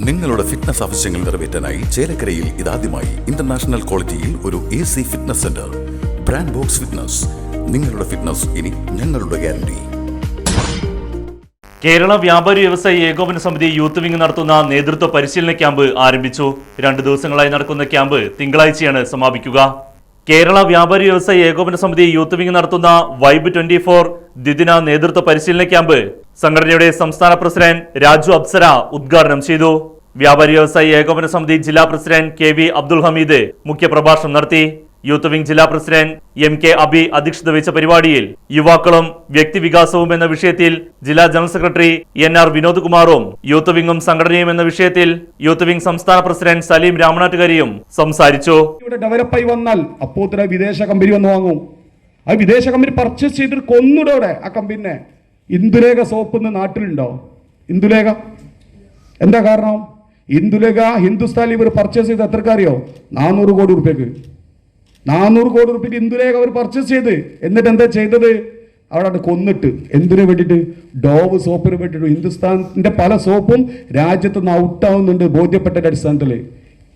നിങ്ങളുടെ ഫിറ്റ്നസ് ആവശ്യങ്ങൾ നിറവേറ്റാനായി ചേലക്കരയിൽ ഇതാദ്യമായി ഇന്റർനാഷണൽ ക്വാളിറ്റിയിൽ ഒരു AC fitness centre. Brand box fitness. നിങ്ങളുടെ ഫിറ്റ്നസ് ഇനി ഞങ്ങളുടെ ഗ്യാരണ്ടി. കേരള വ്യാപാരി വ്യവസായി ഏകോപന സമിതി യൂത്ത് വിംഗ് നടത്തുന്ന നേതൃത്വ പരിശീലന ക്യാമ്പ് ആരംഭിച്ചു. 2 ദിവസങ്ങളായി നടക്കുന്ന ക്യാമ്പ് തിങ്കളാഴ്ചയാണ് സമാപിക്കുക. കേരള വ്യാപാരി വ്യവസായി ഏകോപന സമിതി യൂത്ത് വിംഗ് നടത്തുന്ന വൈബ് 24 ദ്വിദിന നേതൃത്വ പരിശീലന ക്യാമ്പ് സംഘടനയുടെ സംസ്ഥാന പ്രസിഡന്റ് രാജു അപ്സര ഉദ്ഘാടനം ചെയ്തു. വ്യാപാരി വ്യവസായി ഏകോപന സമിതി ജില്ലാ പ്രസിഡന്റ് KV അബ്ദുൽ ഹമീദ് മുഖ്യപ്രഭാഷണം നടത്തി. യൂത്ത് വിംഗ് ജില്ലാ പ്രസിഡന്റ് MK അബി അധ്യക്ഷത വഹിച്ച പരിപാടിയിൽ യുവാക്കളും വ്യക്തിവികാസവും എന്ന വിഷയത്തിൽ ജില്ലാ ജനറൽ സെക്രട്ടറി NR വിനോദ് കുമാറും യൂത്ത് വിംഗും സംഘടനയും എന്ന വിഷയത്തിൽ യൂത്ത് വിംഗ് സംസ്ഥാന പ്രസിഡന്റ് സലീം രാമനാട്ടുകാരിയും സംസാരിച്ചു. ഇവിടെ ഡെവലപ്പായി വന്നാൽ അപ്പോൾ വിദേശ കമ്പനി വന്ന് വാങ്ങും. ആ വിദേശ കമ്പനി പർച്ചേസ് ചെയ്തിട്ട് കൊന്നിടോടെ ആ കമ്പനിനെ. ഇന്ദുലേഖ സോപ്പ് ഇന്ന് നാട്ടിലുണ്ടോ? ഇന്ദുലേഖ എന്താ കാരണം? ഇന്ദുലേഖ ഹിന്ദുസ്ഥാനിൽ ഇവർ പർച്ചേസ് ചെയ്ത് എത്രക്കറിയോ? 400 കോടി റുപ്യക്ക്. 400 കോടി റുപ്യക്ക് ഇന്ദുലേഖ അവർ പർച്ചേസ് ചെയ്ത്. എന്നിട്ട് എന്താ ചെയ്തത്? അവിടെ കൊന്നിട്ട്. എന്തിനു വേണ്ടിയിട്ട്? ഡോവ് സോപ്പിന് വേണ്ടിയിട്ട്. ഹിന്ദുസ്ഥാനിന്റെ പല സോപ്പും രാജ്യത്ത് നിന്ന് ഔട്ടാവുന്നുണ്ട് ബോധ്യപ്പെട്ട അടിസ്ഥാനത്തിൽ.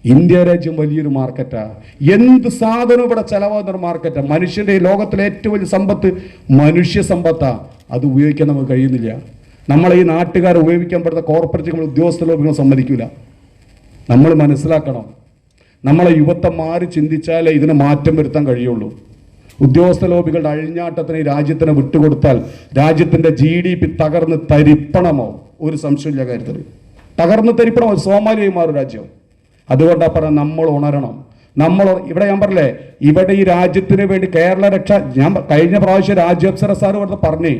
ഇന്ത്യ രാജ്യം വലിയൊരു മാർക്കറ്റാണ്. എന്ത് സാധനവും ഇവിടെ ചെലവാകുന്ന മാർക്കറ്റാണ്. മനുഷ്യന്റെ ലോകത്തിലെ ഏറ്റവും വലിയ സമ്പത്ത് മനുഷ്യ സമ്പത്താണ്. അത് ഉപയോഗിക്കാൻ നമുക്ക് കഴിയുന്നില്ല. നമ്മളെ ഈ നാട്ടുകാരെ ഉപയോഗിക്കാൻ പെടുന്ന കോർപ്പറേറ്റ് ഉദ്യോഗസ്ഥ ലോകങ്ങൾ സമ്മതിക്കില്ല. നമ്മൾ മനസ്സിലാക്കണം. നമ്മളെ യുവത്വം മാറി ചിന്തിച്ചാലേ ഇതിന് മാറ്റം വരുത്താൻ കഴിയുള്ളൂ. ഉദ്യോഗസ്ഥ ലോബികളുടെ അഴിഞ്ഞാട്ടത്തിന് ഈ രാജ്യത്തിനെ വിട്ടുകൊടുത്താൽ രാജ്യത്തിൻ്റെ GDP തകർന്ന് തരിപ്പണമോ? ഒരു സംശയമില്ല കാര്യത്തിൽ. തകർന്ന് തരിപ്പണമോ? സോമാലിയായി മാറും രാജ്യം. അതുകൊണ്ടാണ് പറഞ്ഞത് നമ്മൾ ഉണരണം. ഇവിടെ ഞാൻ പറഞ്ഞില്ലേ, ഇവിടെ ഈ രാജ്യത്തിന് വേണ്ടി കേരള രക്ഷ, ഞാൻ കഴിഞ്ഞ പ്രാവശ്യം രാജ്യാപ്സര സാർ ഇവിടെ പറഞ്ഞേ,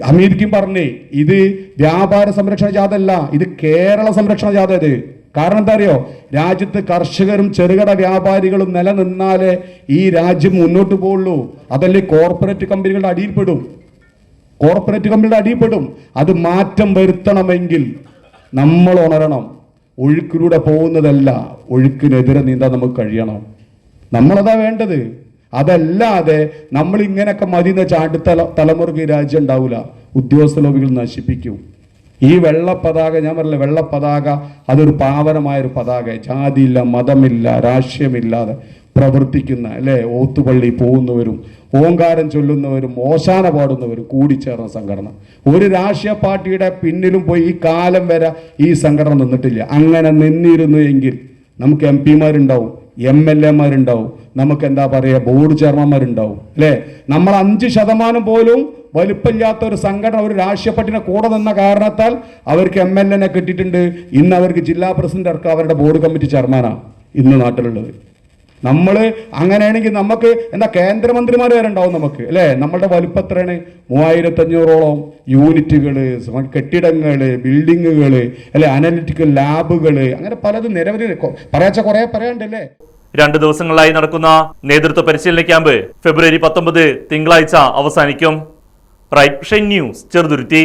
അമീർക്കും പറഞ്ഞേ, ഇത് വ്യാപാര സംരക്ഷണ ജാഥ അല്ല, ഇത് കേരള സംരക്ഷണ ജാഥ. ഇത് കാരണം എന്താ അറിയോ? രാജ്യത്ത് കർഷകരും ചെറുകിട വ്യാപാരികളും നിലനിന്നാലേ ഈ രാജ്യം മുന്നോട്ട് പോകുള്ളൂ. അതല്ലേ കോർപ്പറേറ്റ് കമ്പനികളുടെ അടിയിൽപ്പെടും. കോർപ്പറേറ്റ് കമ്പനികളുടെ അടിയിൽപ്പെടും. അത് മാറ്റം വരുത്തണമെങ്കിൽ നമ്മൾ ഉണരണം. ഒഴുക്കിലൂടെ പോകുന്നതല്ല, ഒഴുക്കിനെതിരെ നീന്താൻ നമുക്ക് കഴിയണം. നമ്മളതാ വേണ്ടത്. അതല്ലാതെ നമ്മൾ ഇങ്ങനെയൊക്കെ മതി എന്ന് വെച്ചാൽ അടുത്ത തലമുറയ്ക്ക് ഈ രാജ്യം ഉണ്ടാവില്ല. ഉദ്യോഗസ്ഥ ലോബികൾ നശിപ്പിക്കും. ഈ വെള്ള പതാക, ഞാൻ പറഞ്ഞില്ല, വെള്ള പതാക അതൊരു പാവനമായൊരു പതാക. ജാതിയില്ല, മതമില്ല, രാഷ്ട്രീയമില്ലാതെ പ്രവർത്തിക്കുന്ന, അല്ലേ, ഓത്തുപള്ളി പോകുന്നവരും ഓങ്കാരം ചൊല്ലുന്നവരും ഓശാന പാടുന്നവരും കൂടിച്ചേർന്ന സംഘടന. ഒരു രാഷ്ട്രീയ പാർട്ടിയുടെ പിന്നിലും പോയി ഈ കാലം വരെ ഈ സംഘടന നിന്നിട്ടില്ല. അങ്ങനെ നിന്നിരുന്നു എങ്കിൽ നമുക്ക് MP മാരുണ്ടാവും, MLA മാരുണ്ടാവും, നമുക്ക് എന്താ പറയുക, ബോർഡ് ചെയർമാന്മാരുണ്ടാവും, അല്ലേ? നമ്മൾ 5% പോലും വലുപ്പമില്ലാത്ത ഒരു സംഘടന ഒരു രാഷ്ട്രീയ പാർട്ടിനെ കൂടെ നിന്ന കാരണത്താൽ അവർക്ക് MLA കിട്ടിയിട്ടുണ്ട്. ഇന്ന് അവർക്ക് ജില്ലാ പ്രസിഡന്റ് ഇറക്കുക, അവരുടെ ബോർഡ് കമ്മിറ്റി ചെയർമാനാണ് ഇന്ന് നാട്ടിലുള്ളത്. നമ്മൾ അങ്ങനെയാണെങ്കിൽ നമുക്ക് എന്താ കേന്ദ്രമന്ത്രിമാർ വരെ ഉണ്ടാവും നമുക്ക്, അല്ലേ? നമ്മളുടെ വലുപ്പം എത്രയാണ്? 3500ഓളം യൂണിറ്റുകൾ, കെട്ടിടങ്ങൾ, ബിൽഡിങ്ങുകൾ, അല്ലെ, അനലിറ്റിക്കൽ ലാബുകൾ, അങ്ങനെ പലതും നിരവധി കുറേ പറയാണ്ടല്ലേ. 2 ദിവസങ്ങളായി നടക്കുന്ന നേതൃത്വ പരിശീലന ക്യാമ്പ് ഫെബ്രുവരി 19 തിങ്കളാഴ്ച അവസാനിക്കും. Right news, Cheruthuruthy.